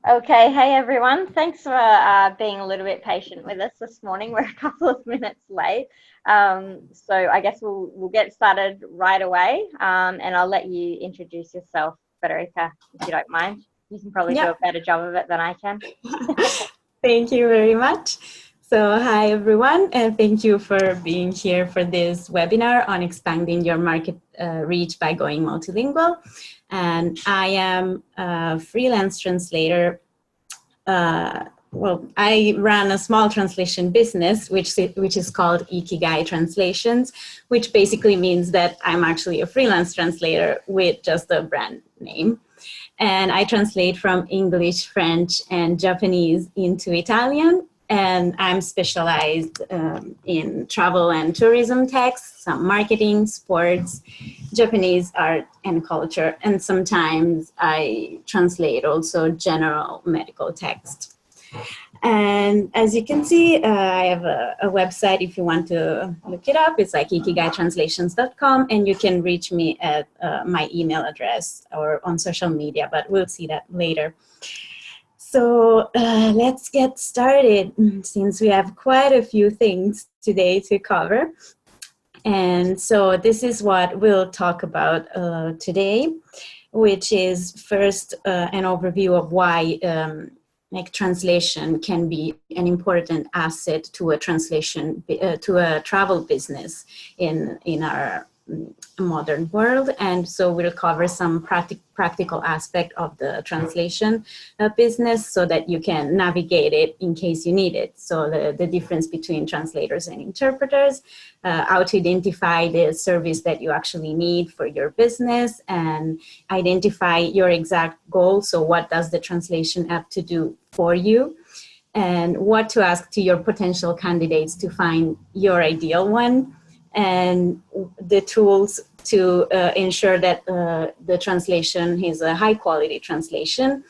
Okay, hey everyone. Thanks for being a little bit patient with us this morning. We're a couple of minutes late. So I guess we'll get started right away. And I'll let you introduce yourself, Federica, if you don't mind. You can probably do Yeah, a better job of it than I can. thank you very much. So, hi everyone, and thank you for being here for this webinar on expanding your market reach by going multilingual. And I am a freelance translator. I run a small translation business, which is called Ikigai Translations, which basically means that I'm actually a freelance translator with just a brand name. And I translate from English, French, and Japanese into Italian. And I'm specialized in travel and tourism texts, some marketing, sports, Japanese art and culture, and sometimes I translate also general medical text. And as you can see, I have a website if you want to look it up. It's like ikigaitranslations.com, and you can reach me at my email address or on social media, but we'll see that later. So let's get started, since we have quite a few things today to cover. And so this is what we'll talk about today, which is first an overview of why translation can be an important asset to a to a travel business in our modern world. And so we'll cover some practical aspect of the translation business so that you can navigate it in case you need it. So the difference between translators and interpreters, how to identify the service that you actually need for your business, and identify your exact goal. So what does the translation have to do for you, and what to ask to your potential candidates to find your ideal one, and the tools to ensure that the translation is a high quality translation,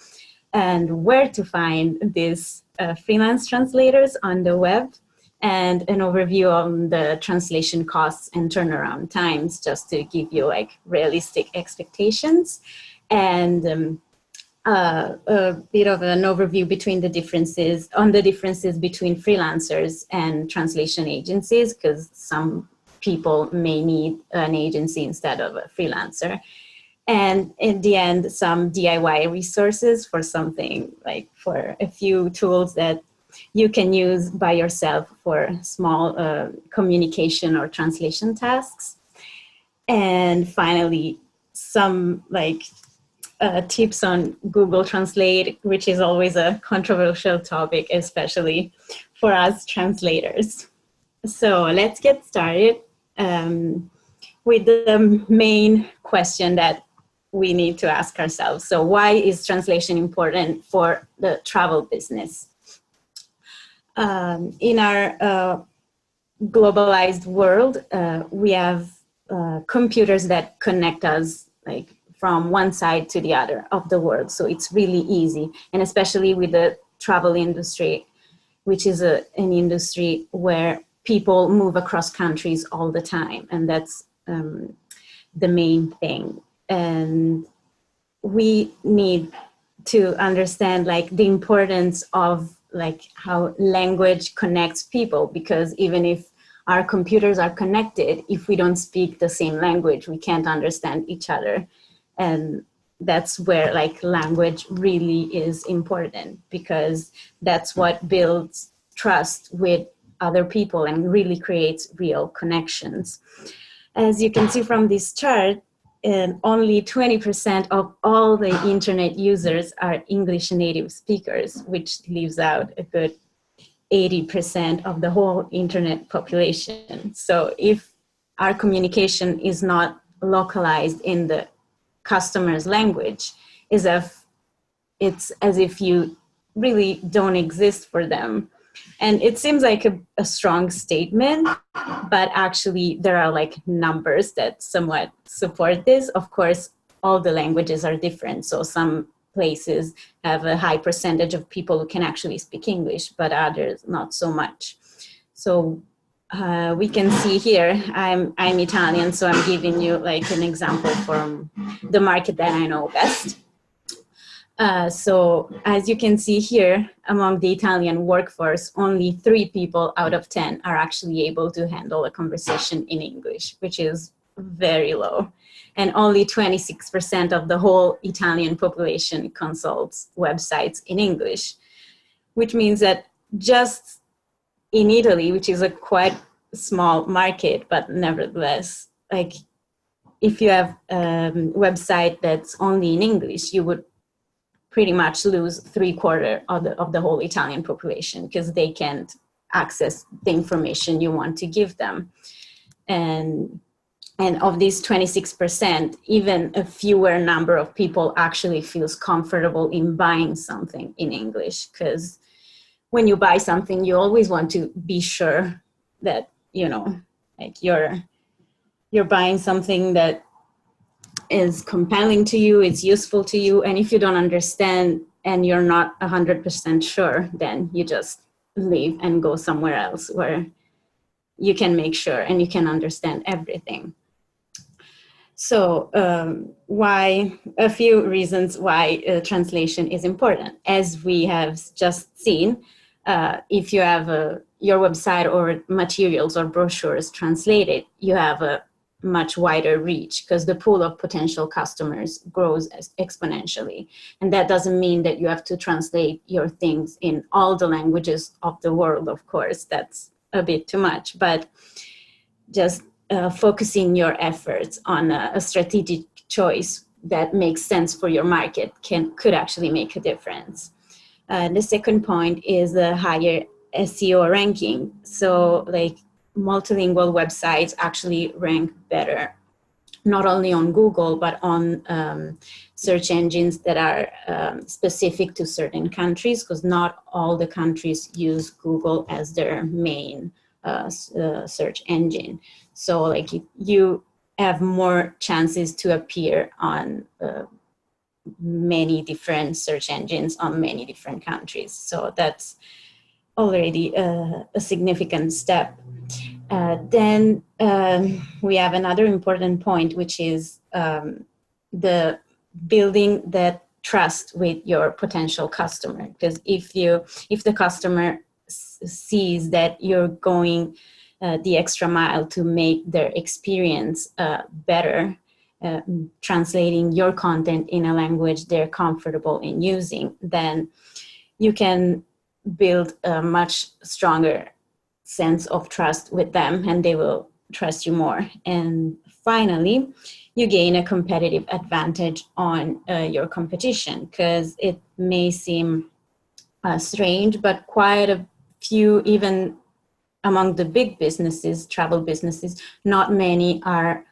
and where to find these freelance translators on the web, and an overview on the translation costs and turnaround times, just to give you like realistic expectations, and a bit of an overview between the differences between freelancers and translation agencies, because some people may need an agency instead of a freelancer. And in the end, some DIY resources for something, like for a few tools that you can use by yourself for small communication or translation tasks. And finally, some tips on Google Translate, which is always a controversial topic, especially for us translators. So let's get started with the main question that we need to ask ourselves. So why is translation important for the travel business? In our globalized world, we have computers that connect us from one side to the other of the world. So it's really easy, and especially with the travel industry, which is an industry where people move across countries all the time, and that's the main thing. And we need to understand the importance of how language connects people, because even if our computers are connected, if we don't speak the same language, we can't understand each other. And that's where language really is important, because that's what builds trust with other people and really creates real connections. As you can see from this chart, only 20% of all the internet users are English native speakers, which leaves out a good 80% of the whole internet population. So if our communication is not localized in the customer's language, it's as if you really don't exist for them. And it seems like a strong statement, but actually there are numbers that somewhat support this. Of course, all the languages are different. So some places have a high percentage of people who can actually speak English, but others not so much. So we can see here, I'm Italian, so I'm giving you an example from the market that I know best. So as you can see here, among the Italian workforce, only 3 people out of 10 are actually able to handle a conversation in English, which is very low. And only 26% of the whole Italian population consults websites in English, which means that just in Italy, which is a quite small market, but nevertheless, like if you have a website that's only in English, you would pretty much lose 3/4 of the whole Italian population because they can't access the information you want to give them. And of these 26%, even a fewer number of people actually feels comfortable in buying something in English, because when you buy something, you always want to be sure that, you know, like you're buying something that is compelling to you, it's useful to you. And if you don't understand and you're not 100% sure, then you just leave and go somewhere else where you can make sure and you can understand everything. So why, a few reasons why translation is important. As we have just seen, if you have your website or materials or brochures translated, you have a much wider reach because the pool of potential customers grows exponentially. And that doesn't mean that you have to translate your things in all the languages of the world, of course, that's a bit too much, but just focusing your efforts on a strategic choice that makes sense for your market could actually make a difference. The second point is the higher SEO ranking. So like multilingual websites actually rank better, not only on Google, but on search engines that are specific to certain countries, because not all the countries use Google as their main search engine. So like you have more chances to appear on many different search engines on many different countries. So that's already a significant step. Then we have another important point, which is the building that trust with your potential customer. Because if the customer sees that you're going the extra mile to make their experience better, translating your content in a language they're comfortable in using, then you can build a much stronger sense of trust with them and they will trust you more. And finally, you gain a competitive advantage on your competition, because it may seem strange, but quite a few, even among the big businesses, travel businesses, not many are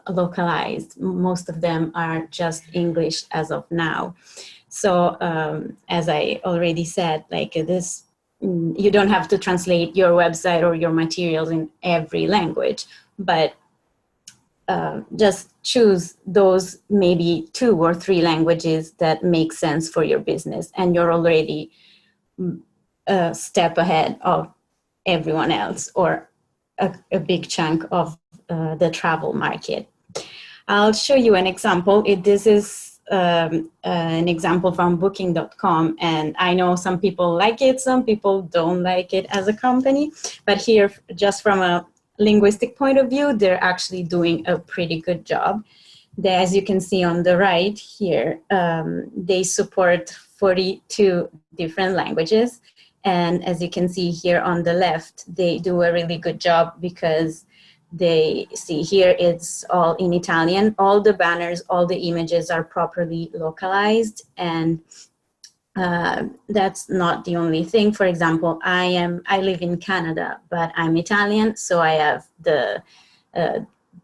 localized. Most of them are just English as of now. So as I already said, like this, you don't have to translate your website or your materials in every language, but just choose those maybe 2 or 3 languages that make sense for your business, and you're already a step ahead of everyone else, or a big chunk of the travel market. I'll show you an example. This is an example from booking.com, and I know some people like it, some people don't like it as a company, but here, just from a linguistic point of view, they're actually doing a pretty good job. As you can see on the right here, they support 42 different languages. And as you can see here on the left, they do a really good job because they see here it's all in Italian. All the banners, all the images are properly localized. And that's not the only thing. For example, I live in Canada, but I'm Italian, so I have the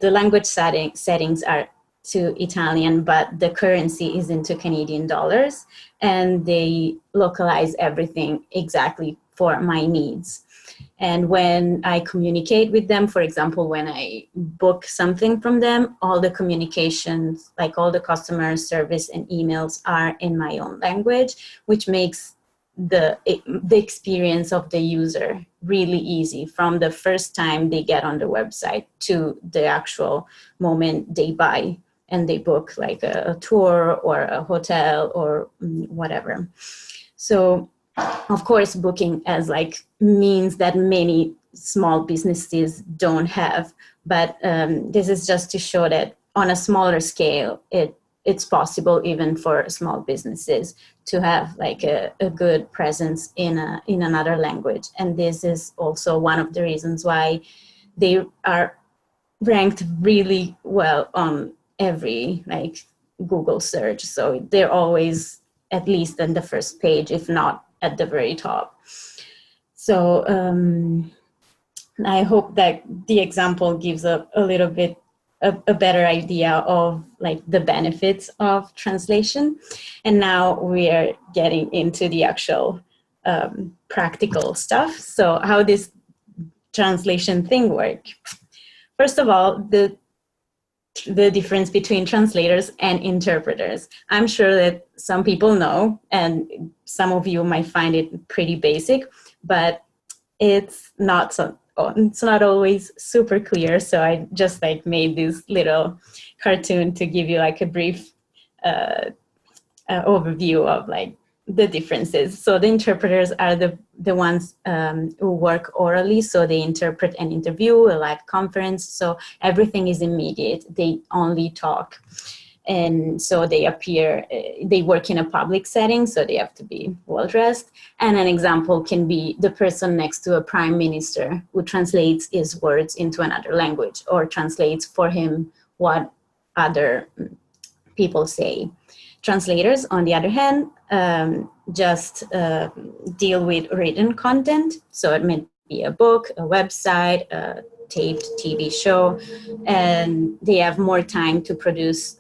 language settings are to Italian, but the currency is into Canadian dollars, and they localize everything exactly for my needs. And when I communicate with them, for example, when I book something from them, all the communications, like all the customer service and emails, are in my own language, which makes the experience of the user really easy from the first time they get on the website to the actual moment they buy and they book like a tour or a hotel or whatever. So of course, booking as like means that many small businesses don't have, but this is just to show that on a smaller scale, it's possible even for small businesses to have like a good presence in another language. And this is also one of the reasons why they are ranked really well on every like Google search. So they're always at least on the first page, if not at the very top. So I hope that the example gives a little bit a better idea of like the benefits of translation. And now we are getting into the actual practical stuff. So how this translation thing work? First of all, the difference between translators and interpreters. I'm sure that some people know, and some of you might find it pretty basic, but it's not always super clear. So I just like made this little cartoon to give you like a brief overview of like the differences. So the interpreters are the ones who work orally. So they interpret an interview, a live conference. So everything is immediate. They only talk. And so they work in a public setting, so they have to be well dressed. And an example can be the person next to a prime minister who translates his words into another language or translates for him what other people say. Translators, on the other hand, just deal with written content. So it may be a book, a website, a taped TV show, and they have more time to produce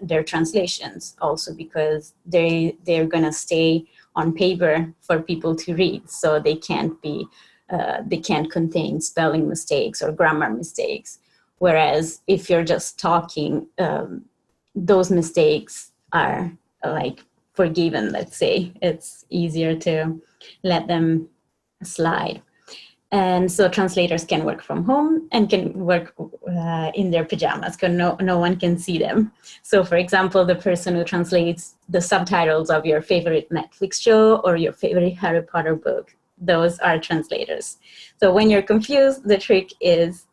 their translations also because they're going to stay on paper for people to read. So they can't contain spelling mistakes or grammar mistakes. Whereas if you're just talking, those mistakes are like forgiven, let's say. It's easier to let them slide. And so translators can work from home and can work in their pajamas because no one can see them. So for example, the person who translates the subtitles of your favorite Netflix show or your favorite Harry Potter book, those are translators. So when you're confused, the trick is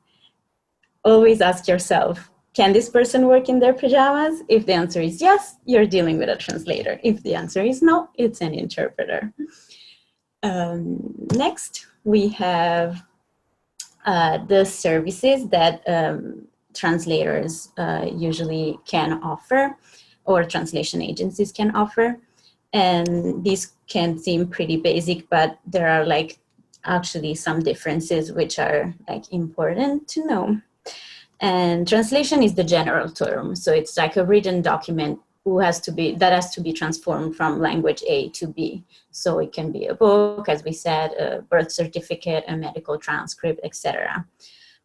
always ask yourself, can this person work in their pajamas? If the answer is yes, you're dealing with a translator. If the answer is no, it's an interpreter. Next, we have the services that translators usually can offer or translation agencies can offer. And these can seem pretty basic, but there are like actually some differences which are like important to know. And translation is the general term. So it's like a written document that has to be transformed from language A to B. So it can be a book, as we said, a birth certificate, a medical transcript, etc.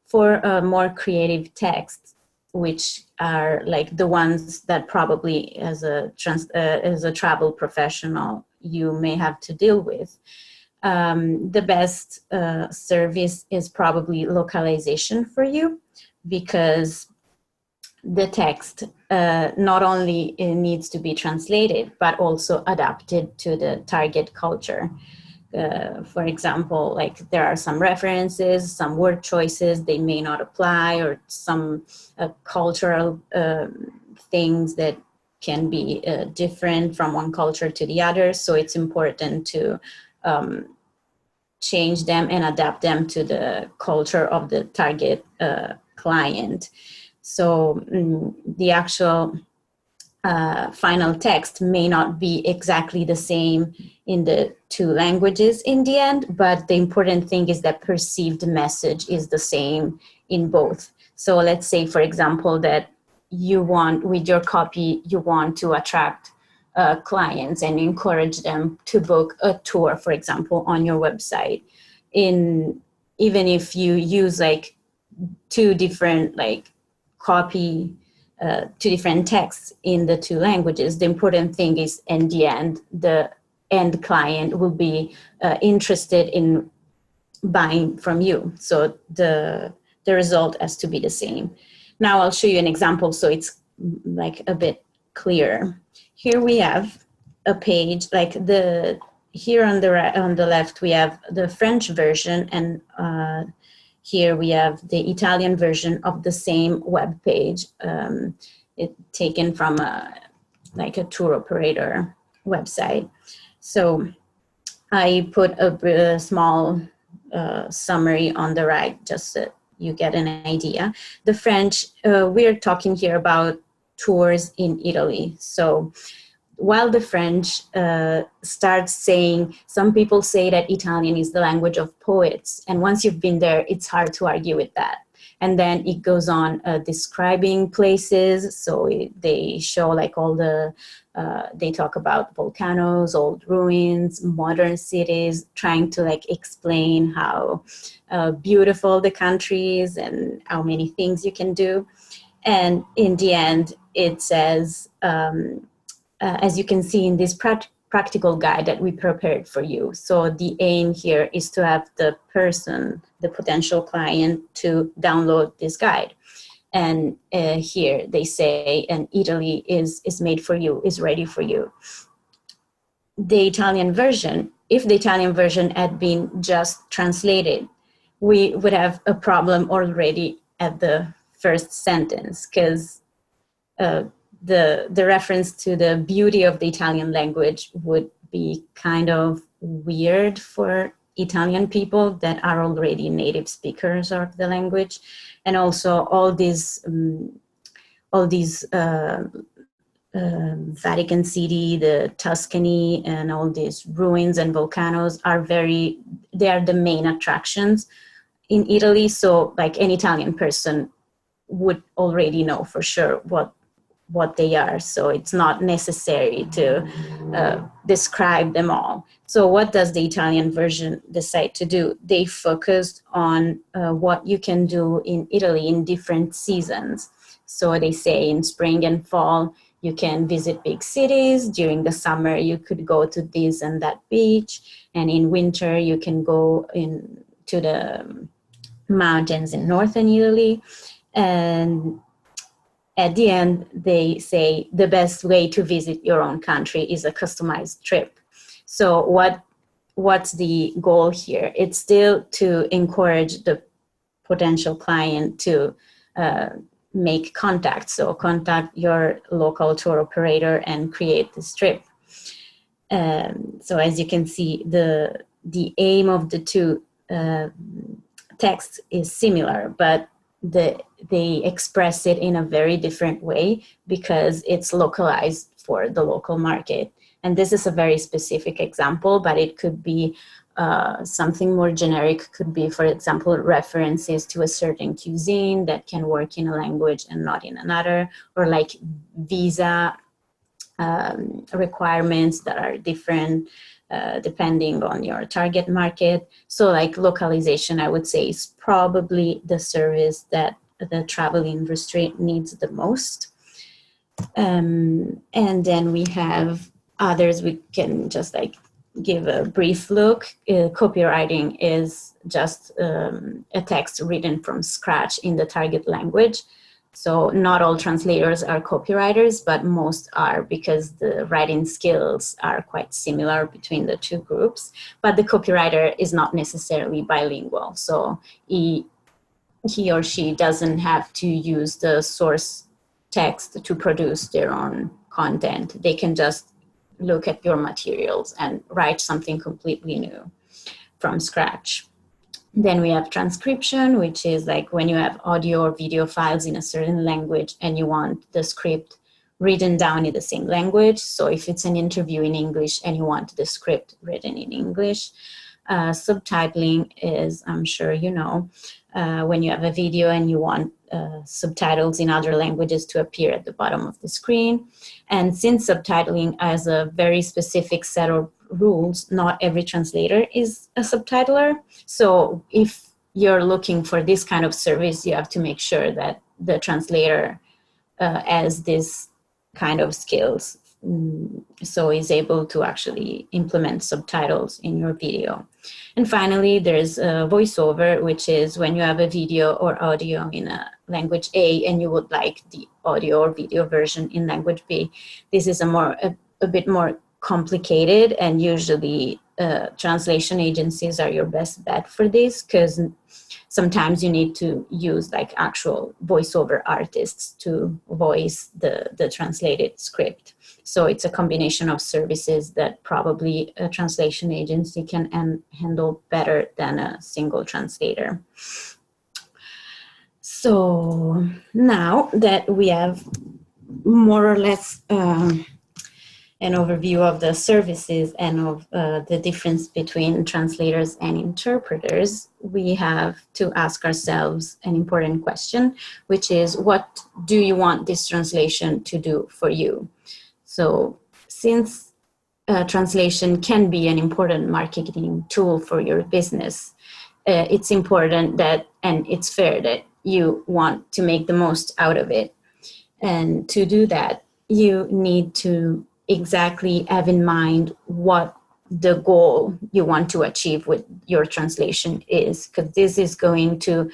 For more creative texts, which are like the ones that probably as a travel professional you may have to deal with, the best service is probably localization for you, because the text not only needs to be translated, but also adapted to the target culture. For example, like there are some references, some word choices, they may not apply, or some cultural things that can be different from one culture to the other. So it's important to change them and adapt them to the culture of the target client. So the actual final text may not be exactly the same in the two languages in the end, but the important thing is that perceived message is the same in both. So let's say, for example, that with your copy, you want to attract clients and encourage them to book a tour, for example, on your website. Even if you use like two different two different texts in the two languages, the important thing is in the end, the end client will be interested in buying from you. So the result has to be the same. Now I'll show you an example so it's like a bit clearer. Here we have a page like here on the left we have the French version, and here we have the Italian version of the same web page, taken from like a tour operator website. So I put a small summary on the right, just so you get an idea. The French, we're talking here about tours in Italy. So while the French start saying, some people say that Italian is the language of poets. And once you've been there, it's hard to argue with that. And then it goes on describing places. So they show like all they talk about volcanoes, old ruins, modern cities, trying to like explain how beautiful the country is and how many things you can do. And in the end, it says, as you can see in this practical guide that we prepared for you. So the aim here is to have the person, the potential client, to download this guide. And here they say, and Italy is made for you, is ready for you. The Italian version, if the Italian version had been just translated, we would have a problem already at the first sentence, because the reference to the beauty of the Italian language would be kind of weird for Italian people that are already native speakers of the language. And also all these Vatican City, the Tuscany, and all these ruins and volcanoes they are the main attractions in Italy. So like an Italian person would already know for sure what they are. So it's not necessary to describe them all. So what does the Italian version decide to do? They focused on what you can do in Italy in different seasons. So they say in spring and fall, you can visit big cities. During the summer, you could go to this and that beach. And in winter, you can go to the mountains in northern Italy. And at the end, they say the best way to visit your own country is a customized trip. So what's the goal here? It's still to encourage the potential client to make contact. So contact your local tour operator and create this trip. So as you can see, the aim of the two texts is similar, but they express it in a very different way because it's localized for the local market. And this is a very specific example, but it could be something more generic, could be, for example, references to a certain cuisine that can work in a language and not in another, or like visa requirements that are different depending on your target market. So like localization, I would say, is probably the service that the travel industry needs the most. And then we have others we can just like give a brief look. Copywriting is just a text written from scratch in the target language. So not all translators are copywriters, but most are, because the writing skills are quite similar between the two groups. But the copywriter is not necessarily bilingual. So he or she doesn't have to use the source text to produce their own content. They can just look at your materials and write something completely new from scratch. Then we have transcription, which is like when you have audio or video files in a certain language and you want the script written down in the same language. So if it's an interview in English and you want the script written in English. Subtitling is, I'm sure you know, when you have a video and you want subtitles in other languages to appear at the bottom of the screen. And since subtitling has a very specific set of rules, not every translator is a subtitler. So if you're looking for this kind of service, you have to make sure that the translator has this kind of skills so is able to actually implement subtitles in your video. And finally, there's a voiceover, which is when you have a video or audio in a language A and you would like the audio or video version in language B. This is a bit more complicated, and usually translation agencies are your best bet for this, because sometimes you need to use like actual voiceover artists to voice the translated script. So it's a combination of services that probably a translation agency can handle better than a single translator. So now that we have more or less an overview of the services and of the difference between translators and interpreters, we have to ask ourselves an important question, which is, what do you want this translation to do for you? So since translation can be an important marketing tool for your business, it's important that, and it's fair that you want to make the most out of it. And to do that, you need to exactly have in mind what the goal you want to achieve with your translation is, because this is going to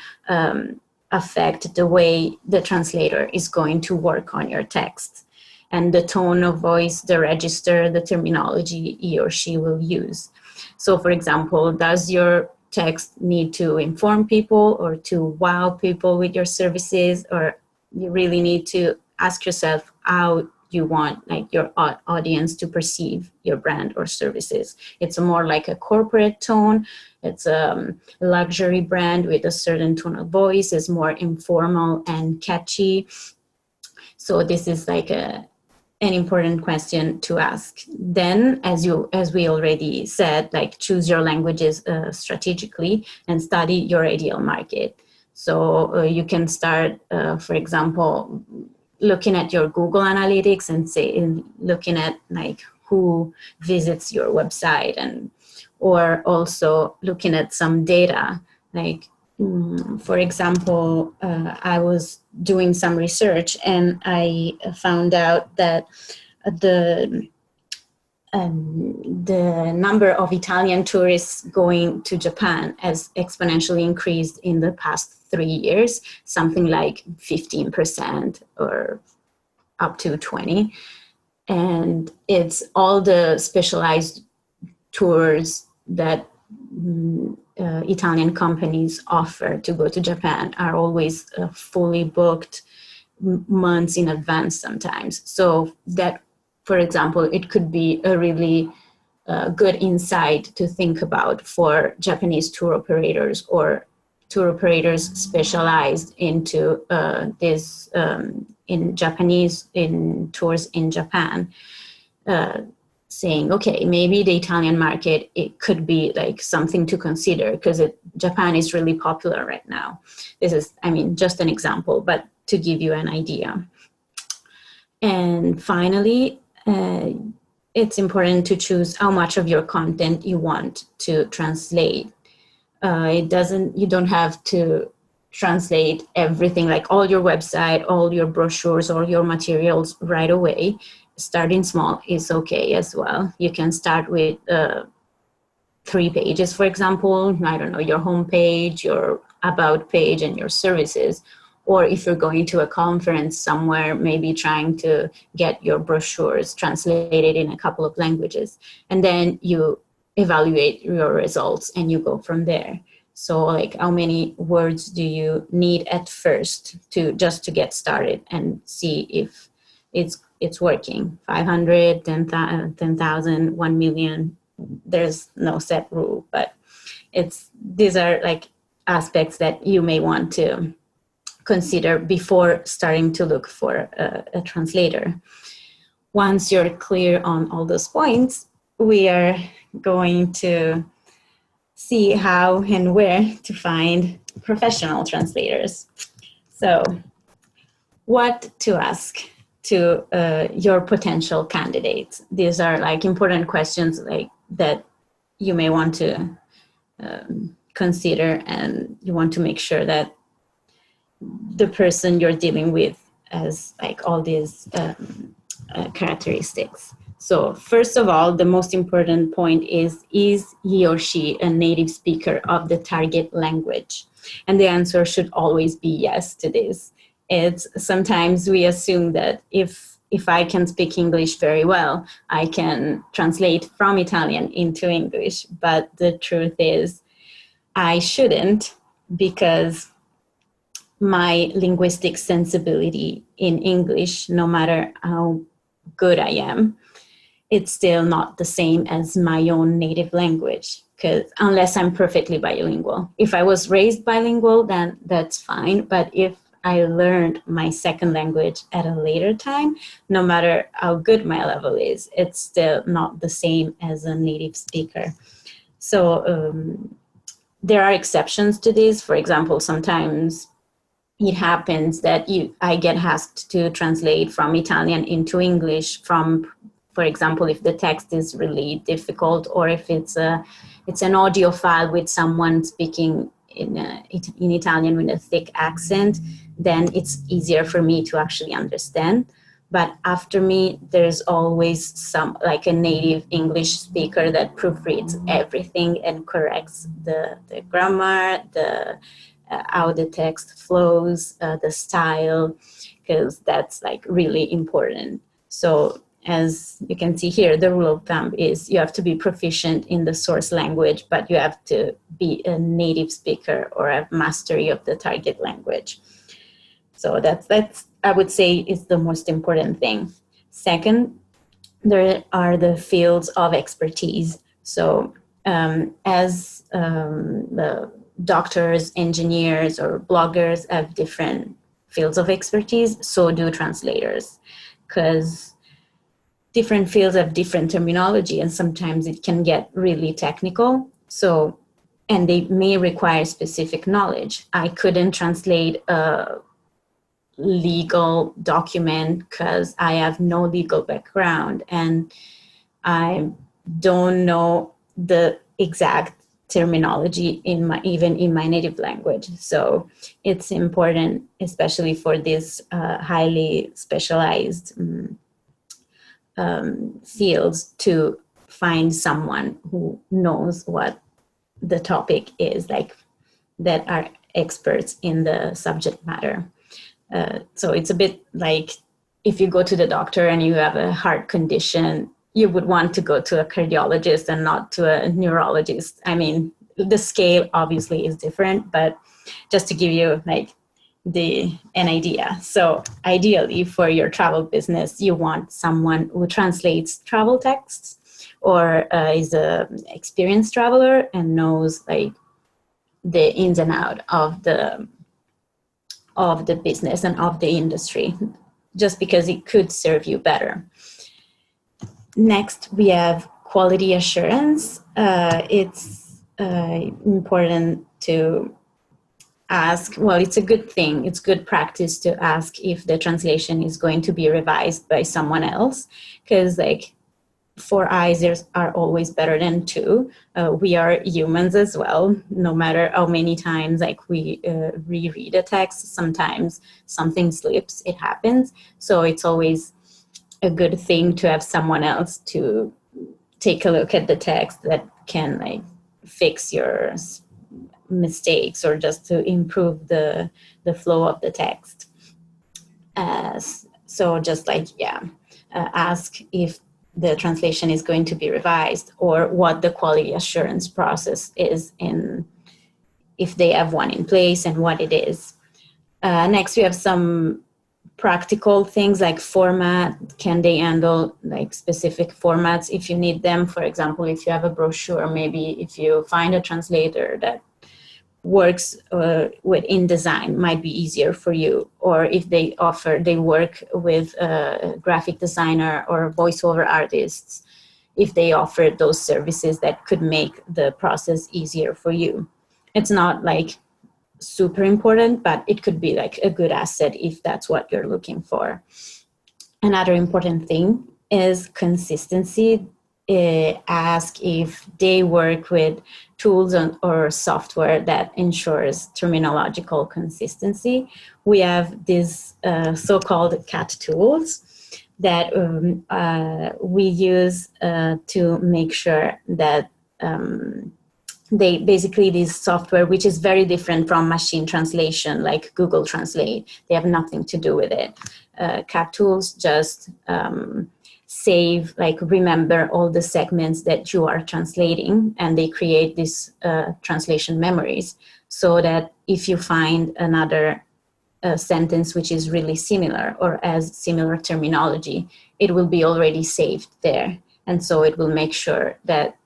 affect the way the translator is going to work on your text, and the tone of voice, the register, the terminology he or she will use. So for example, does your text need to inform people or to wow people with your services? Or you really need to ask yourself how you want like your audience to perceive your brand or services. It's more like a corporate tone. It's a luxury brand with a certain tone of voice. It's more informal and catchy. So this is like an important question to ask. Then, as we already said, like choose your languages strategically and study your ideal market. So you can start, for example, looking at your Google Analytics and looking at like who visits your website, and or also looking at some data. Like, for example, I was doing some research and I found out that the number of Italian tourists going to Japan has exponentially increased in the past 3 years, something like 15% or up to 20%. And it's all the specialized tours that Italian companies offer to go to Japan are always fully booked months in advance sometimes. So that, for example, it could be a really good insight to think about for Japanese tour operators or tour operators specialized into this in Japanese, in tours in Japan, saying, okay, maybe the Italian market, it could be like something to consider, because Japan is really popular right now. This is, I mean, just an example, but to give you an idea. And finally, it's important to choose how much of your content you want to translate. You don't have to translate everything, like all your website, all your brochures, all your materials right away. Starting small is okay as well. You can start with 3 pages, for example, I don't know, your homepage, your about page, and your services. Or if you're going to a conference somewhere, maybe trying to get your brochures translated in a couple of languages. And then you evaluate your results and you go from there. So like, how many words do you need at first to get started and see if it's working? 500, 10,000, 1 million. There's no set rule, but these are like aspects that you may want to consider before starting to look for a translator. Once you're clear on all those points, we are going to see how and where to find professional translators. So, what to ask to your potential candidates? These are like important questions like that you may want to consider, and you want to make sure that the person you're dealing with has like all these characteristics. So first of all, the most important point is he or she a native speaker of the target language? And the answer should always be yes to this. It's sometimes we assume that if I can speak English very well, I can translate from Italian into English. But the truth is, I shouldn't, because my linguistic sensibility in English, no matter how good I am, it's still not the same as my own native language, because unless I'm perfectly bilingual. If I was raised bilingual, then that's fine. But if I learned my second language at a later time, no matter how good my level is, it's still not the same as a native speaker. So there are exceptions to this. For example, sometimes it happens that I get asked to translate from Italian into English for example, if the text is really difficult, or if it's an audio file with someone speaking in Italian with a thick accent, then it's easier for me to actually understand. But after me, there's always like a native English speaker that proofreads everything and corrects the grammar, how the text flows, the style, because that's like really important. So as you can see here, the rule of thumb is you have to be proficient in the source language, but you have to be a native speaker or have mastery of the target language. So that's I would say is the most important thing. Second, there are the fields of expertise. So as the doctors, engineers, or bloggers have different fields of expertise, so do translators, because different fields have different terminology, and sometimes it can get really technical. So, and they may require specific knowledge. I couldn't translate a legal document because I have no legal background and I don't know the exact terminology even in my native language. So it's important, especially for this highly specialized fields, to find someone who knows what the topic is, like that are experts in the subject matter. So it's a bit like if you go to the doctor and you have a heart condition, you would want to go to a cardiologist and not to a neurologist. I mean, the scale obviously is different, but just to give you like an idea. So ideally for your travel business, you want someone who translates travel texts or is an experienced traveler and knows like the ins and out of the business and of the industry, just because it could serve you better. Next, we have quality assurance. It's important to ask, well, it's a good thing, it's good practice to ask if the translation is going to be revised by someone else, because like 4 eyes are always better than 2. We are humans as well. No matter how many times like we reread a text, sometimes something slips, it happens. So it's always a good thing to have someone else to take a look at the text that can like fix your mistakes or just to improve the flow of the text. So just like, ask if the translation is going to be revised or what the quality assurance process is, if they have one in place and what it is. Next, we have some practical things like format. Can they handle like specific formats if you need them? For example, if you have a brochure, maybe if you find a translator that works with InDesign, might be easier for you. Or if they work with a graphic designer or voiceover artists, if they offer those services that could make the process easier for you. It's not like super important, but it could be like a good asset if that's what you're looking for. Another important thing is consistency. Ask if they work with tools or software that ensures terminological consistency. We have these so-called CAT tools that we use to make sure that they basically this software, which is very different from machine translation like Google Translate, they have nothing to do with it. Cat tools just save, like remember all the segments that you are translating, and they create these translation memories, so that if you find another sentence which is really similar or has similar terminology, it will be already saved there. And so it will make sure that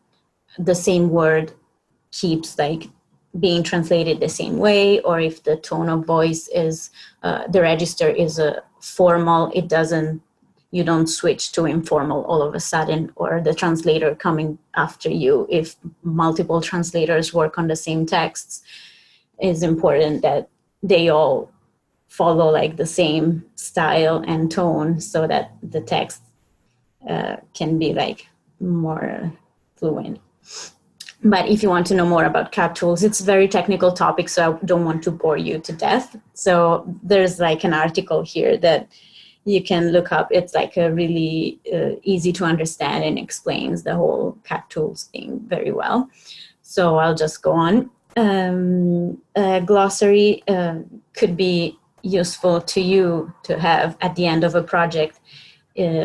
the same word keeps like being translated the same way, or if the tone of voice is the register is a formal, you don't switch to informal all of a sudden, or the translator coming after you. If multiple translators work on the same texts, it's important that they all follow like the same style and tone, so that the text can be like more fluent. But if you want to know more about cat tools, it's a very technical topic, so I don't want to bore you to death. So there's like an article here that you can look up. It's like a really easy to understand and explains the whole cat tools thing very well. So I'll just go on. A glossary could be useful to you to have at the end of a project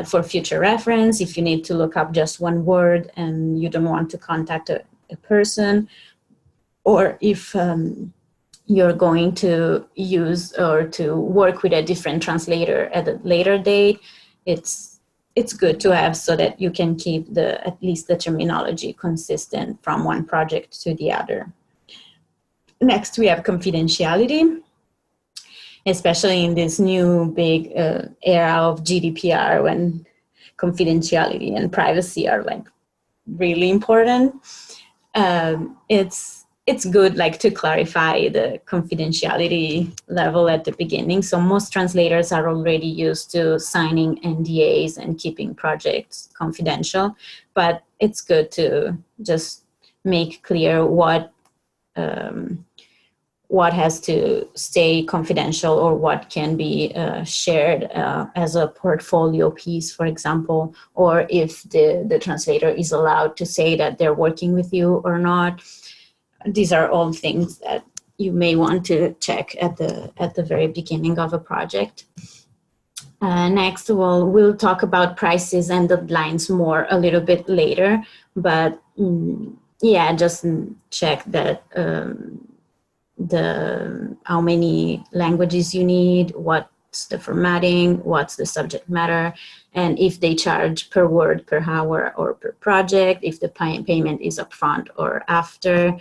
for future reference. If you need to look up just one word and you don't want to contact a person, or if you're going to use or to work with a different translator at a later date, it's good to have, so that you can keep at least the terminology consistent from one project to the other. Next, we have confidentiality, especially in this new big era of GDPR, when confidentiality and privacy are like really important. It's good like to clarify the confidentiality level at the beginning. So most translators are already used to signing NDAs and keeping projects confidential, but it's good to just make clear what has to stay confidential, or what can be shared as a portfolio piece, for example, or if the translator is allowed to say that they're working with you or not. These are all things that you may want to check at the very beginning of a project. Next, we'll talk about prices and deadlines more a little bit later, but yeah, just check that how many languages you need, what's the formatting, what's the subject matter, and if they charge per word, per hour, or per project, if the payment is upfront or after,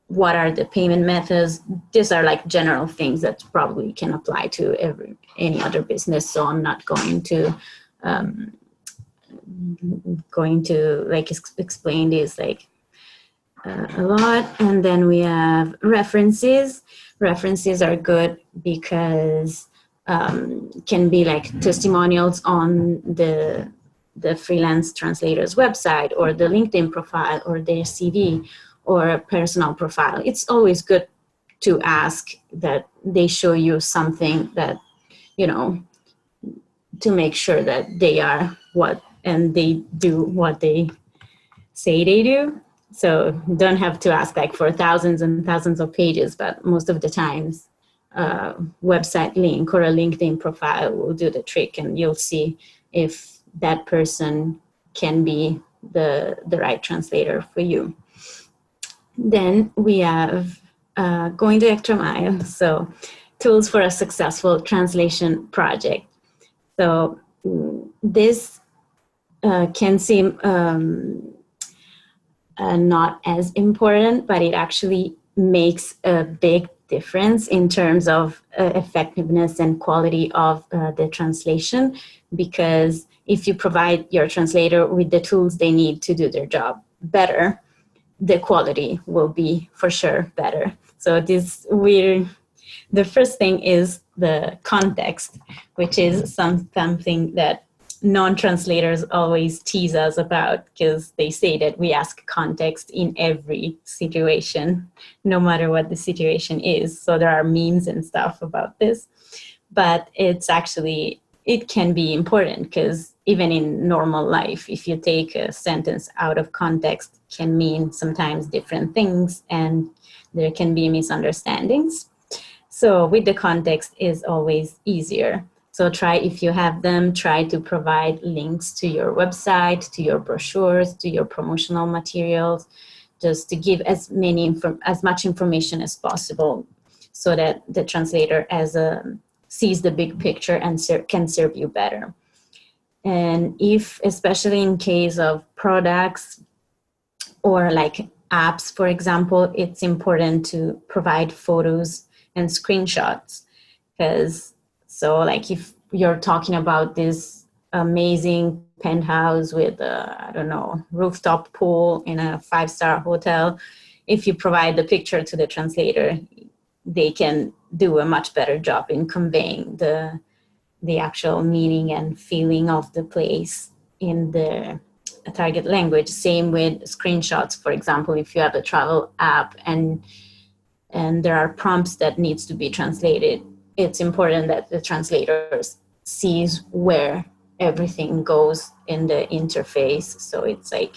what are the payment methods. These are like general things that probably can apply to any other business, so I'm not going to like explain this like a lot. And then we have references. References are good because can be like testimonials on the freelance translator's website, or the LinkedIn profile, or their CV, or a personal profile. It's always good to ask that they show you something that, you know, to make sure that they are and they do what they say they do. So don't have to ask like for thousands and thousands of pages, but most of the times website link or a LinkedIn profile will do the trick, and you'll see if that person can be the right translator for you. Then we have going the extra mile. So tools for a successful translation project. So this can seem not as important, but it actually makes a big difference in terms of effectiveness and quality of the translation, because if you provide your translator with the tools they need to do their job better, the quality will be for sure better. So the first thing is the context, which is something that non-translators always tease us about, because they say that we ask context in every situation, no matter what the situation is. So there are memes and stuff about this, but it's actually it can be important, because even in normal life, if you take a sentence out of context, can mean sometimes different things, and there can be misunderstandings. So with the context is always easier. So try, if you have them, try to provide links to your website, to your brochures, to your promotional materials, just to give as much information as possible, so that the translator sees the big picture and can serve you better. And if, especially in case of products or like apps, for example, it's important to provide photos and screenshots, because so like if you're talking about this amazing penthouse with I don't know, rooftop pool in a 5-star hotel, if you provide the picture to the translator, they can do a much better job in conveying the actual meaning and feeling of the place in the target language. Same with screenshots. For example, if you have a travel app and there are prompts that needs to be translated, it's important that the translator sees where everything goes in the interface. So it's like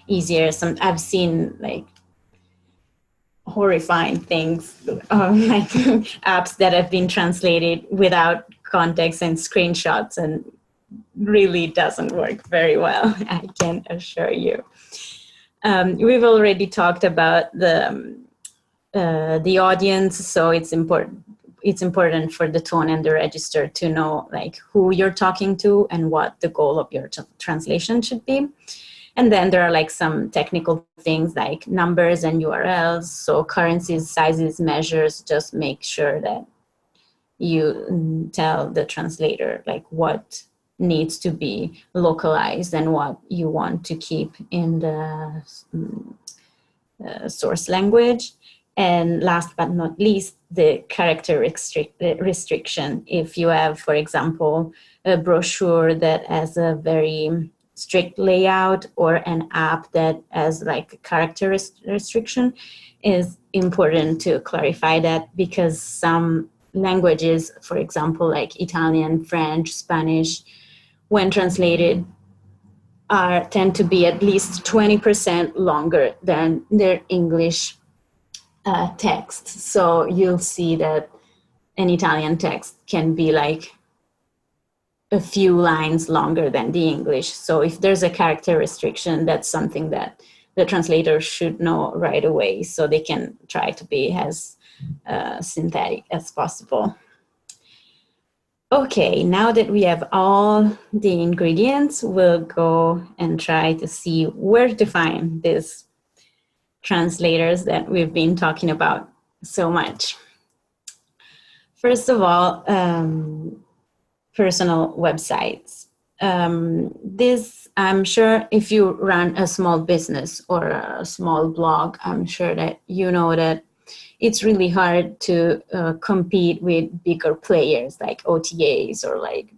easier. I've seen like horrifying things, like apps that have been translated without context and screenshots, and really doesn't work very well, I can assure you. We've already talked about the audience, so it's important for the tone and the register to know like who you're talking to and what the goal of your translation should be. And then there are like some technical things like numbers and URLs. So currencies, sizes, measures, just make sure that you tell the translator like what needs to be localized and what you want to keep in the source language. And last but not least, the character restriction. If you have, for example, a brochure that has a very strict layout, or an app that has like a character restriction, is important to clarify that, because some languages, for example, like Italian, French, Spanish, when translated, tend to be at least 20% longer than their English text. So you'll see that an Italian text can be like a few lines longer than the English. So if there's a character restriction, that's something that the translator should know right away, so they can try to be as synthetic as possible. Okay, now that we have all the ingredients, we'll go and try to see where to find these translators that we've been talking about so much. First of all, personal websites. This, I'm sure if you run a small business or a small blog, I'm sure that you know that it's really hard to compete with bigger players like OTAs, or like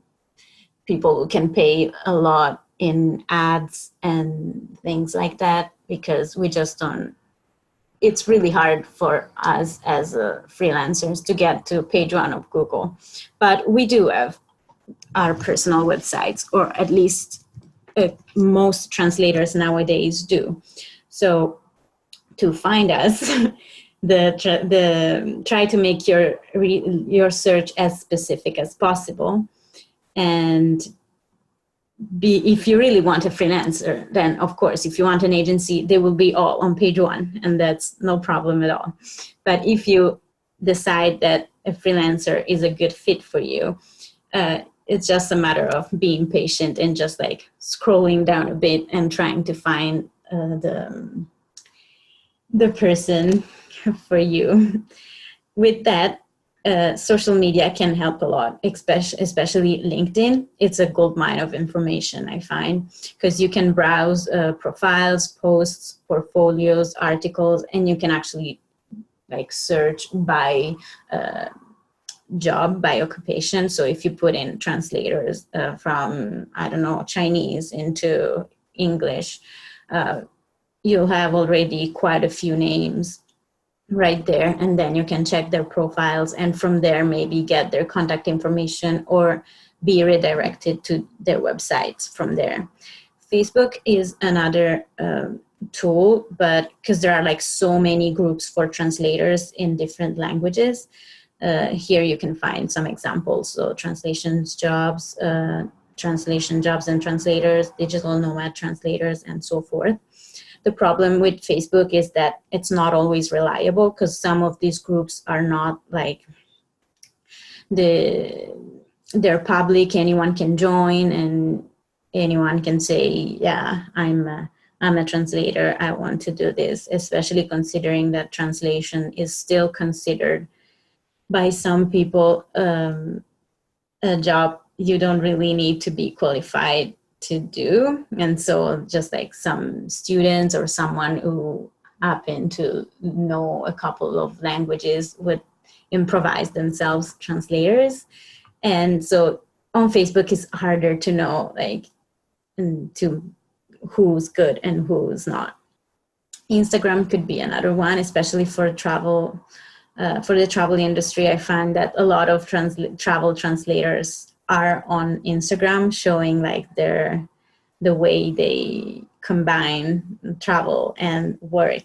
people who can pay a lot in ads and things like that, because we just don't, it's really hard for us as freelancers to get to page 1 of Google. But we do have our personal websites, or at least most translators nowadays do. So to find us, try to make your search as specific as possible. And if you really want a freelancer, then of course, if you want an agency, they will be all on page 1, and that's no problem at all. But if you decide that a freelancer is a good fit for you, it's just a matter of being patient and just like scrolling down a bit and trying to find the person for you. With that, social media can help a lot, especially LinkedIn. It's a goldmine of information, I find, because you can browse profiles, posts, portfolios, articles, and you can actually like search by job, by occupation. So if you put in translators from, I don't know, Chinese into English, you'll have already quite a few names right there, and then you can check their profiles, and from there maybe get their contact information or be redirected to their websites from there. Facebook is another tool, but because there are like so many groups for translators in different languages, here you can find some examples. So translation jobs and translators, digital nomad translators, and so forth. The problem with Facebook is that it's not always reliable, because some of these groups are not like they're public, anyone can join and anyone can say, yeah, I'm a translator, I want to do this, especially considering that translation is still considered by some people a job you don't really need to be qualified to do. And so just like some students or someone who happen to know a couple of languages would improvise themselves translators. And so on Facebook it's harder to know like to who's good and who's not. Instagram could be another one, especially for travel. For the travel industry, I find that a lot of travel translators are on Instagram, showing like the way they combine travel and work.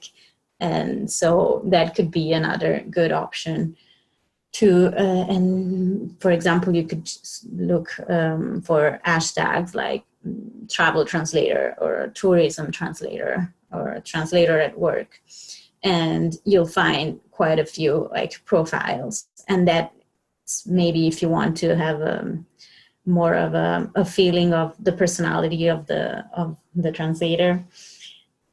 And so that could be another good option to, and for example, you could look for hashtags like travel translator or tourism translator or translator at work, and you'll find quite a few like profiles. And that maybe if you want to have more of a feeling of the personality of the translator,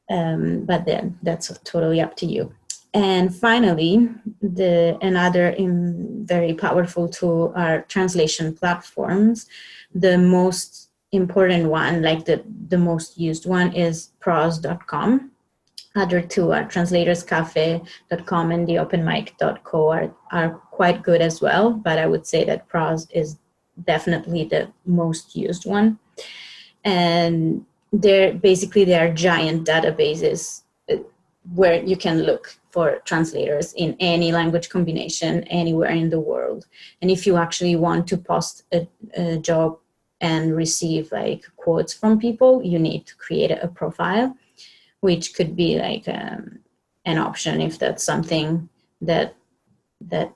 but then that's totally up to you. And finally, another very powerful tool are translation platforms. The most important one, like the most used one, is prose.com. Other two are translatorscafe.com and theopenmic.co are quite good as well, but I would say that Prose is definitely the most used one. And they are giant databases where you can look for translators in any language combination anywhere in the world. And if you actually want to post a job and receive like quotes from people, you need to create a profile, which could be like an option if that's something that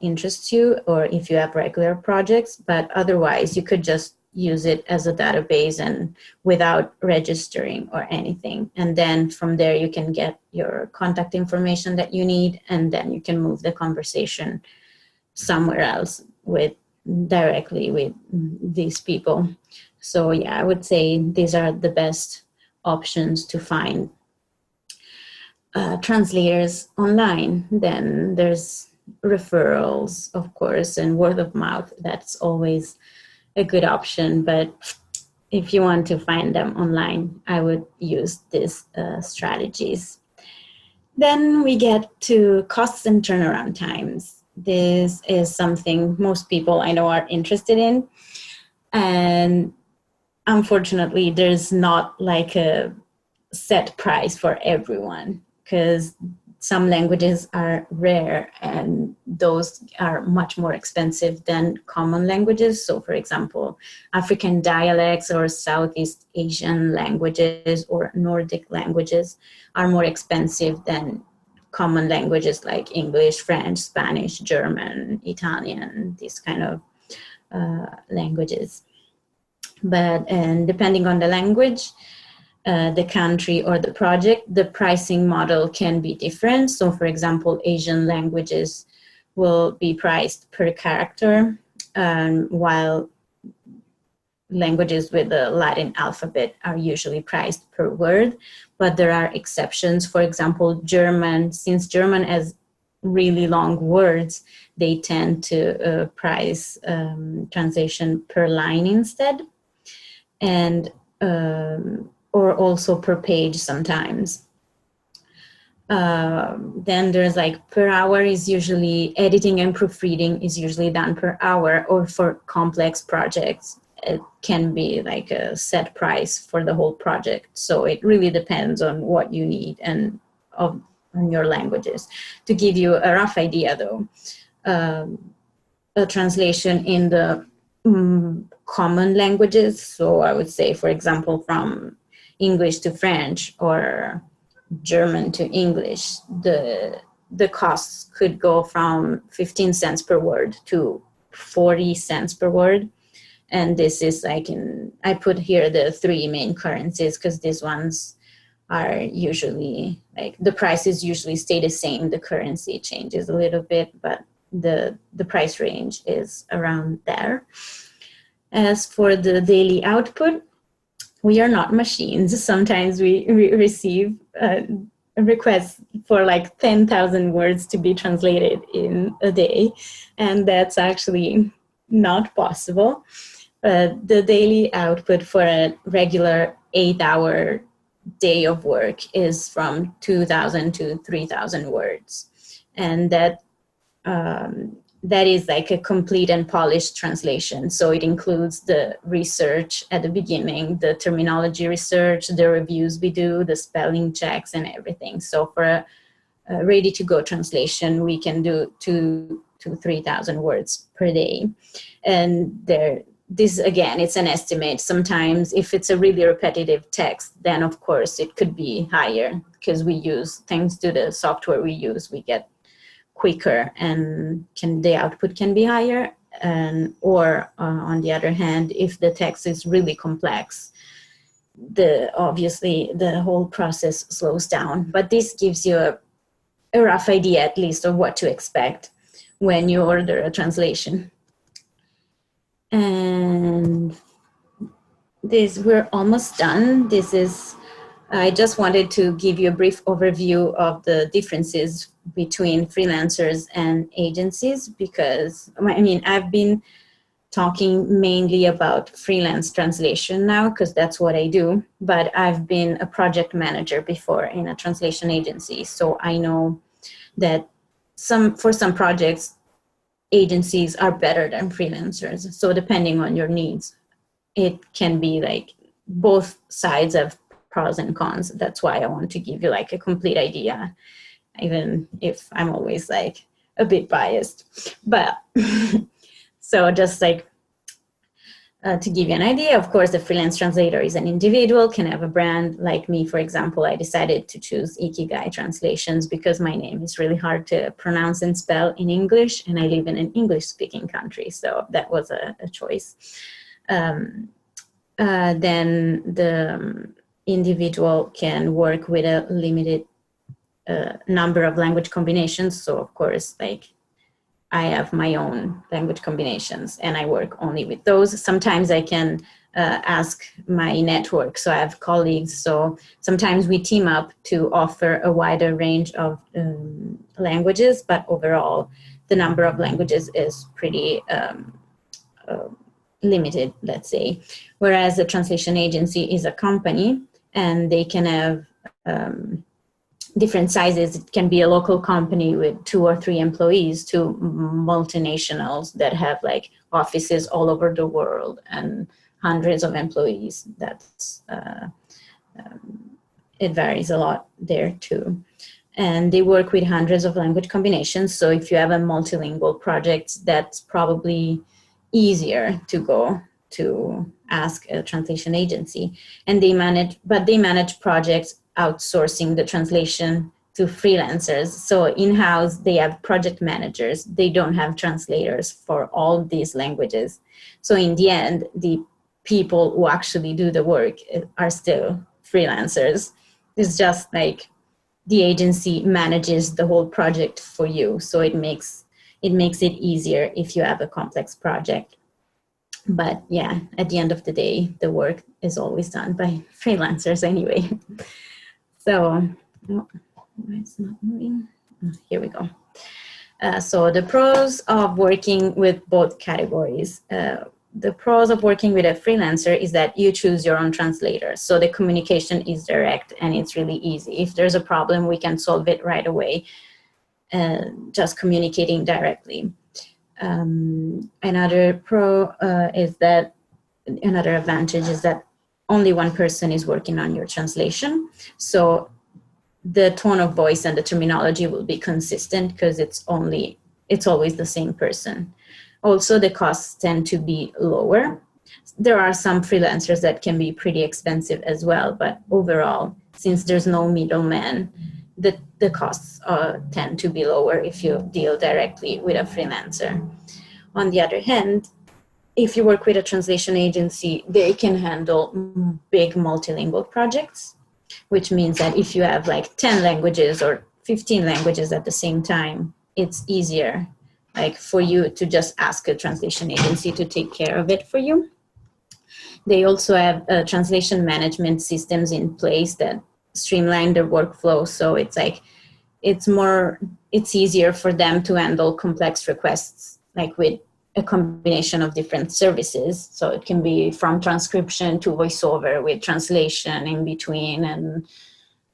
interests you, or if you have regular projects. But otherwise, you could just use it as a database and without registering or anything. And then from there, you can get your contact information that you need, and then you can move the conversation somewhere else directly with these people. So yeah, I would say these are the best options to find translators online. Then there's referrals, of course, and word of mouth. That's always a good option. But if you want to find them online, I would use these strategies. Then we get to costs and turnaround times. This is something most people I know are interested in. And unfortunately, there's not like a set price for everyone, because some languages are rare and those are much more expensive than common languages. So for example, African dialects or Southeast Asian languages or Nordic languages are more expensive than common languages like English, French, Spanish, German, Italian, these kind of languages. And depending on the language, the country or the project, the pricing model can be different. So for example, Asian languages will be priced per character, while languages with the Latin alphabet are usually priced per word. But there are exceptions. For example, German, since German has really long words, they tend to price translation per line instead. And or also per page sometimes. Then there's like per hour is usually, editing and proofreading is usually done per hour, or for complex projects, it can be like a set price for the whole project. So it really depends on what you need and on your languages. To give you a rough idea though, a translation in the common languages, so I would say, for example, from English to French or German to English, the costs could go from 15 cents per word to 40 cents per word. And this is like I put here the three main currencies because these ones are usually like the prices usually stay the same. The currency changes a little bit, but the price range is around there. As for the daily output, we are not machines. Sometimes we receive requests for like 10,000 words to be translated in a day, and that's actually not possible. The daily output for a regular 8-hour day of work is from 2,000 to 3,000 words. And that is like a complete and polished translation. So it includes the research at the beginning, the terminology research, the reviews we do, the spelling checks and everything. So for a ready-to-go translation, we can do 2,000 to 3,000 words per day. And this again, it's an estimate. Sometimes if it's a really repetitive text, then of course it could be higher because we use, thanks to the software we use, we get quicker and the output can be higher. Or on the other hand, if the text is really complex, obviously the whole process slows down. But this gives you a rough idea at least of what to expect when you order a translation. And we're almost done. I just wanted to give you a brief overview of the differences between freelancers and agencies, because I mean, I've been talking mainly about freelance translation now because that's what I do, but I've been a project manager before in a translation agency. So I know that for some projects, agencies are better than freelancers. So depending on your needs, it can be like both sides of pros and cons. That's why I want to give you like a complete idea, even if I'm always like a bit biased. But so just like to give you an idea, of course, the freelance translator is an individual, can have a brand. Like me, for example, I decided to choose Ikigai Translations because my name is really hard to pronounce and spell in English, and I live in an English-speaking country, so that was a choice. Then the individual can work with a limited number of language combinations. So, of course, like I have my own language combinations and I work only with those. Sometimes I can ask my network. So I have colleagues. So sometimes we team up to offer a wider range of languages, but overall the number of languages is pretty limited, let's say. Whereas a translation agency is a company and they can have different sizes. It can be a local company with 2 or 3 employees to multinationals that have like offices all over the world and hundreds of employees. That's it varies a lot there too. And they work with hundreds of language combinations. So if you have a multilingual project, that's probably easier to go to ask a translation agency. And they manage projects outsourcing the translation to freelancers. So in-house, they have project managers. They don't have translators for all these languages. So in the end, the people who actually do the work are still freelancers. It's just like the agency manages the whole project for you. So it makes it easier if you have a complex project. But yeah, at the end of the day, the work is always done by freelancers anyway. So, it's not moving. Here we go. So the pros of working with both categories. The pros of working with a freelancer is that you choose your own translator. So the communication is direct and it's really easy. If there's a problem, we can solve it right away, just communicating directly. Another advantage is that only one person is working on your translation. So the tone of voice and the terminology will be consistent because it's always the same person. Also, the costs tend to be lower. There are some freelancers that can be pretty expensive as well, but overall, since there's no middleman, the costs tend to be lower if you deal directly with a freelancer. On the other hand, if you work with a translation agency, they can handle big multilingual projects, which means that if you have like 10 languages or 15 languages at the same time, it's easier like for you to just ask a translation agency to take care of it for you. They also have translation management systems in place that streamline their workflow. So it's like, it's easier for them to handle complex requests, like with a combination of different services. So it can be from transcription to voiceover with translation in between and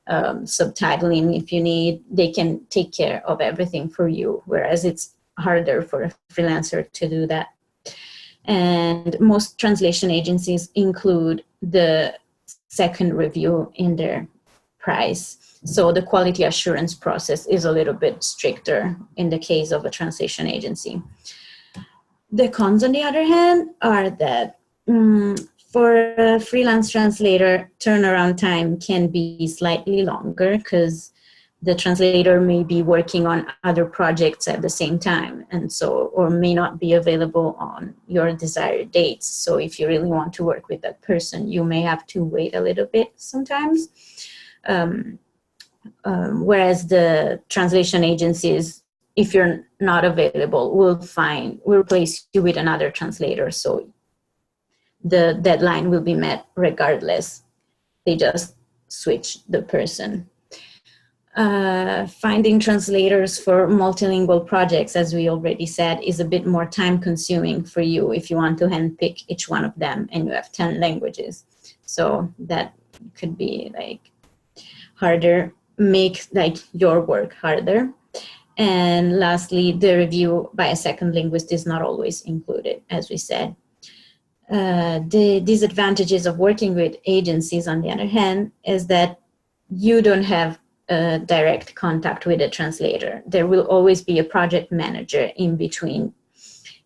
subtitling if you need. They can take care of everything for you, whereas it's harder for a freelancer to do that. And most translation agencies include the second review in their price. So the quality assurance process is a little bit stricter in the case of a translation agency. The cons, on the other hand, are that for a freelance translator, turnaround time can be slightly longer because the translator may be working on other projects at the same time, and so, or may not be available on your desired dates. So if you really want to work with that person, you may have to wait a little bit sometimes. Whereas the translation agencies, if you're not available, will replace you with another translator. So the deadline will be met regardless. They just switch the person. Finding translators for multilingual projects, as we already said, is a bit more time consuming for you if you want to handpick each one of them and you have 10 languages. So that could be like harder, make like your work harder. And lastly, the review by a second linguist is not always included, as we said. The disadvantages of working with agencies, on the other hand, is that you don't have direct contact with a translator. There will always be a project manager in between.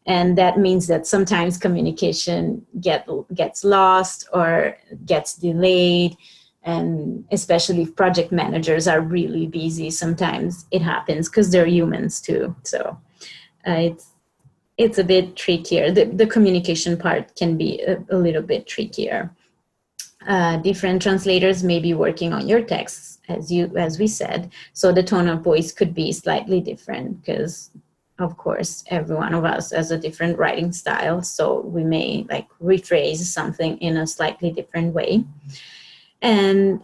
And that means that sometimes communication gets lost or gets delayed. And especially if project managers are really busy, sometimes it happens because they're humans too. So it's a bit trickier. The communication part can be a little bit trickier. Different translators may be working on your texts, as we said. So the tone of voice could be slightly different because, of course, every one of us has a different writing style. So we may like rephrase something in a slightly different way. And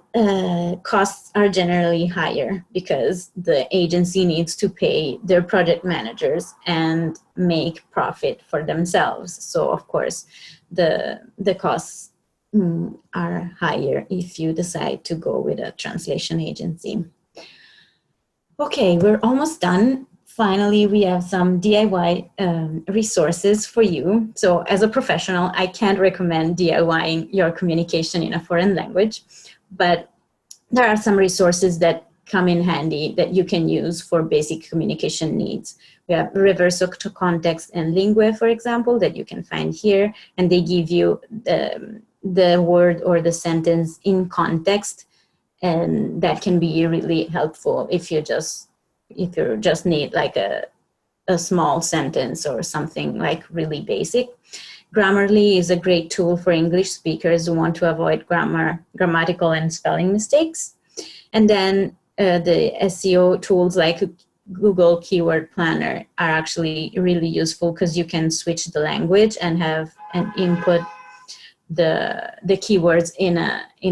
costs are generally higher because the agency needs to pay their project managers and make profit for themselves. So of course, the costs are higher if you decide to go with a translation agency. Okay, we're almost done. Finally, we have some DIY resources for you. So as a professional, I can't recommend DIYing your communication in a foreign language, but there are some resources that come in handy that you can use for basic communication needs. We have reverse context and lingue, for example, that you can find here, and they give you the word or the sentence in context, and that can be really helpful if you just need like a small sentence or something like really basic. Grammarly is a great tool for English speakers who want to avoid grammatical and spelling mistakes. And then the SEO tools like Google Keyword Planner are actually really useful because you can switch the language and have an input the keywords in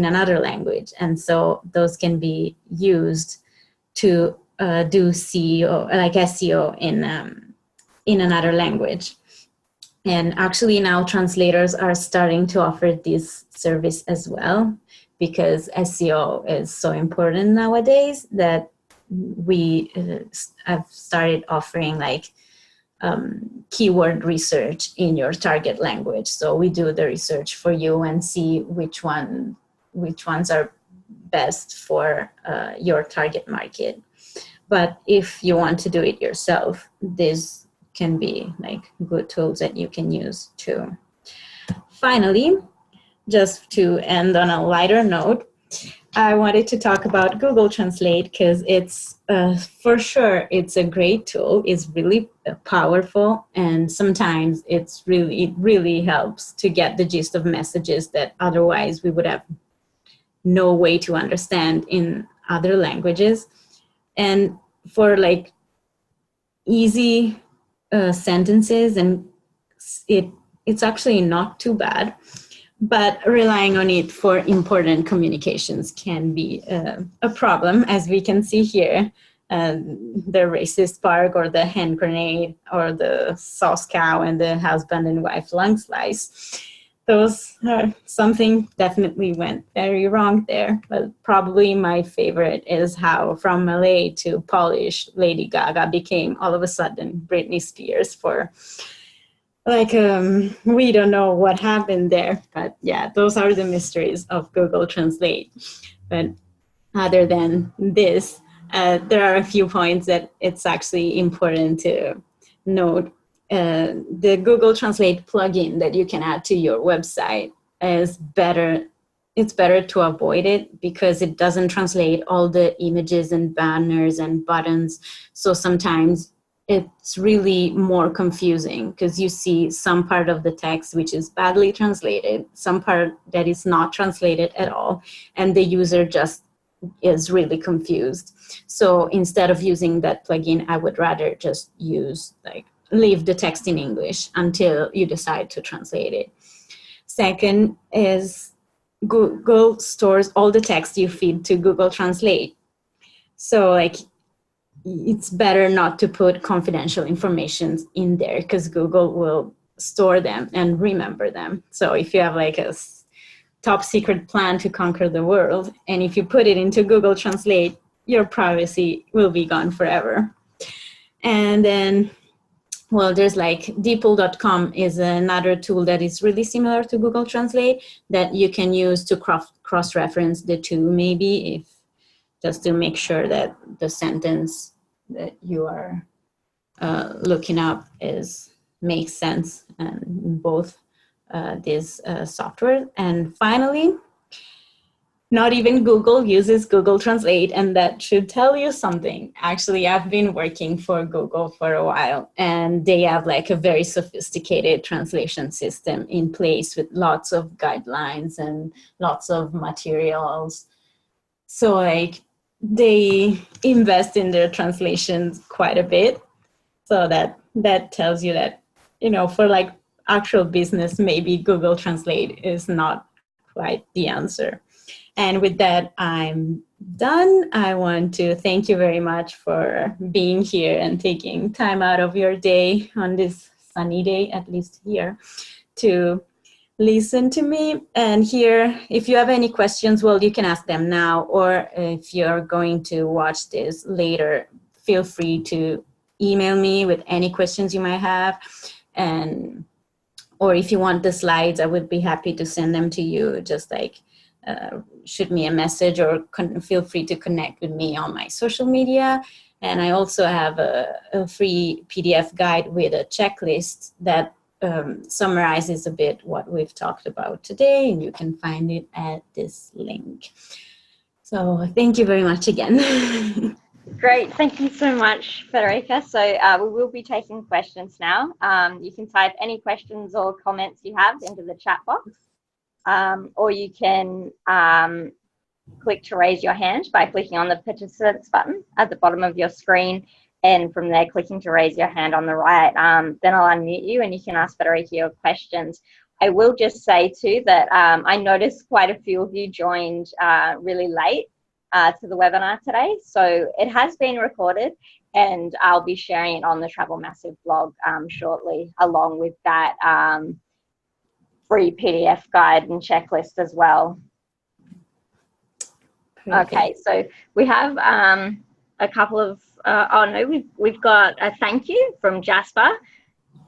another language. And so those can be used to do SEO in another language. And actually now translators are starting to offer this service as well, because SEO is so important nowadays that we have started offering like keyword research in your target language. So we do the research for you and see which ones are best for your target market. But if you want to do it yourself, this can be like good tools that you can use too. Finally, just to end on a lighter note, I wanted to talk about Google Translate because it's for sure it's a great tool. It's really powerful, and sometimes it really helps to get the gist of messages that otherwise we would have no way to understand in other languages. And for like easy sentences, and it's actually not too bad. But relying on it for important communications can be a problem, as we can see here. The racist spark, or the hand grenade, or the sauce cow and the husband and wife lung slice. Those are something definitely went very wrong there. But probably my favorite is how from Malay to Polish, Lady Gaga became all of a sudden Britney Spears for like, we don't know what happened there, but yeah, those are the mysteries of Google Translate. But other than this, there are a few points that it's actually important to note. The Google Translate plugin that you can add to your website is better. It's better to avoid it because it doesn't translate all the images and banners and buttons. So sometimes it's really more confusing because you see some part of the text which is badly translated, some part that is not translated at all, and the user just is really confused. So instead of using that plugin, I would rather just leave the text in English until you decide to translate it. Second is Google stores all the text you feed to Google Translate. So like, it's better not to put confidential information in there because Google will store them and remember them. So if you have like a top secret plan to conquer the world, and if you put it into Google Translate, your privacy will be gone forever. And then, well, there's like DeepL.com is another tool that is really similar to Google Translate that you can use to cross-reference the two, maybe, if just to make sure that the sentence that you are looking up makes sense in both this software. And finally, not even Google uses Google Translate, and that should tell you something. Actually, I've been working for Google for a while, and they have like a very sophisticated translation system in place with lots of guidelines and lots of materials. So like, they invest in their translations quite a bit. So that tells you that, for like actual business, maybe Google Translate is not quite the answer. And with that, I'm done. I want to thank you very much for being here and taking time out of your day on this sunny day, at least here, to listen to me. And here, if you have any questions, well, you can ask them now, or if you're going to watch this later, feel free to email me with any questions you might have. Or if you want the slides, I would be happy to send them to you. Just like shoot me a message, or feel free to connect with me on my social media. And I also have a free PDF guide with a checklist that summarizes a bit what we've talked about today, and you can find it at this link. So thank you very much again. Great, thank you so much, Federica. So we will be taking questions now. You can type any questions or comments you have into the chat box, or you can click to raise your hand by clicking on the participants button at the bottom of your screen, and from there clicking to raise your hand on the right. Then I'll unmute you and you can ask Federica your questions. I will just say too that I noticed quite a few of you joined really late to the webinar today. So it has been recorded, and I'll be sharing it on the Travel Massive blog shortly, along with that free PDF guide and checklist as well. Perfect. Okay, so we have a couple of, oh no, we've got a thank you from Jasper.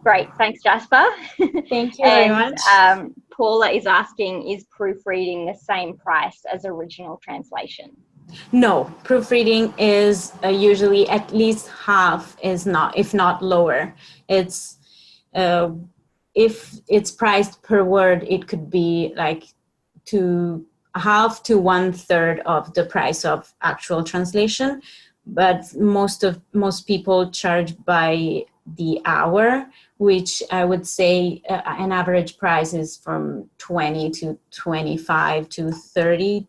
Great, thanks Jasper. Thank you very much. Paula is asking, is proofreading the same price as original translation? No, proofreading is usually at least half, is not, if not lower. It's if it's priced per word, it could be like to half to 1/3 of the price of actual translation. But most people charge by the hour, which I would say an average price is from 20 to 25 to $30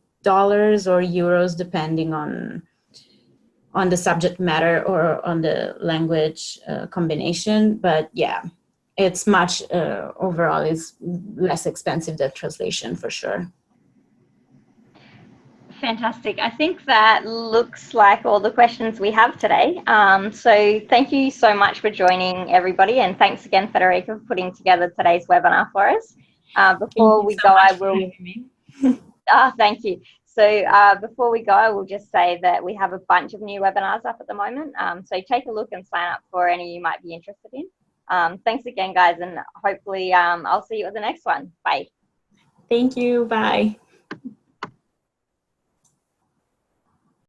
or euros, depending on the subject matter or on the language combination. But yeah, it's much overall is less expensive than translation for sure. Fantastic. I think that looks like all the questions we have today. So thank you so much for joining, everybody, and thanks again, Federica, for putting together today's webinar for us. Before we go, I will. Thank you. So before we go, I will just say that we have a bunch of new webinars up at the moment. So take a look and sign up for any you might be interested in. Thanks again, guys, and hopefully I'll see you at the next one. Bye. Thank you. Bye.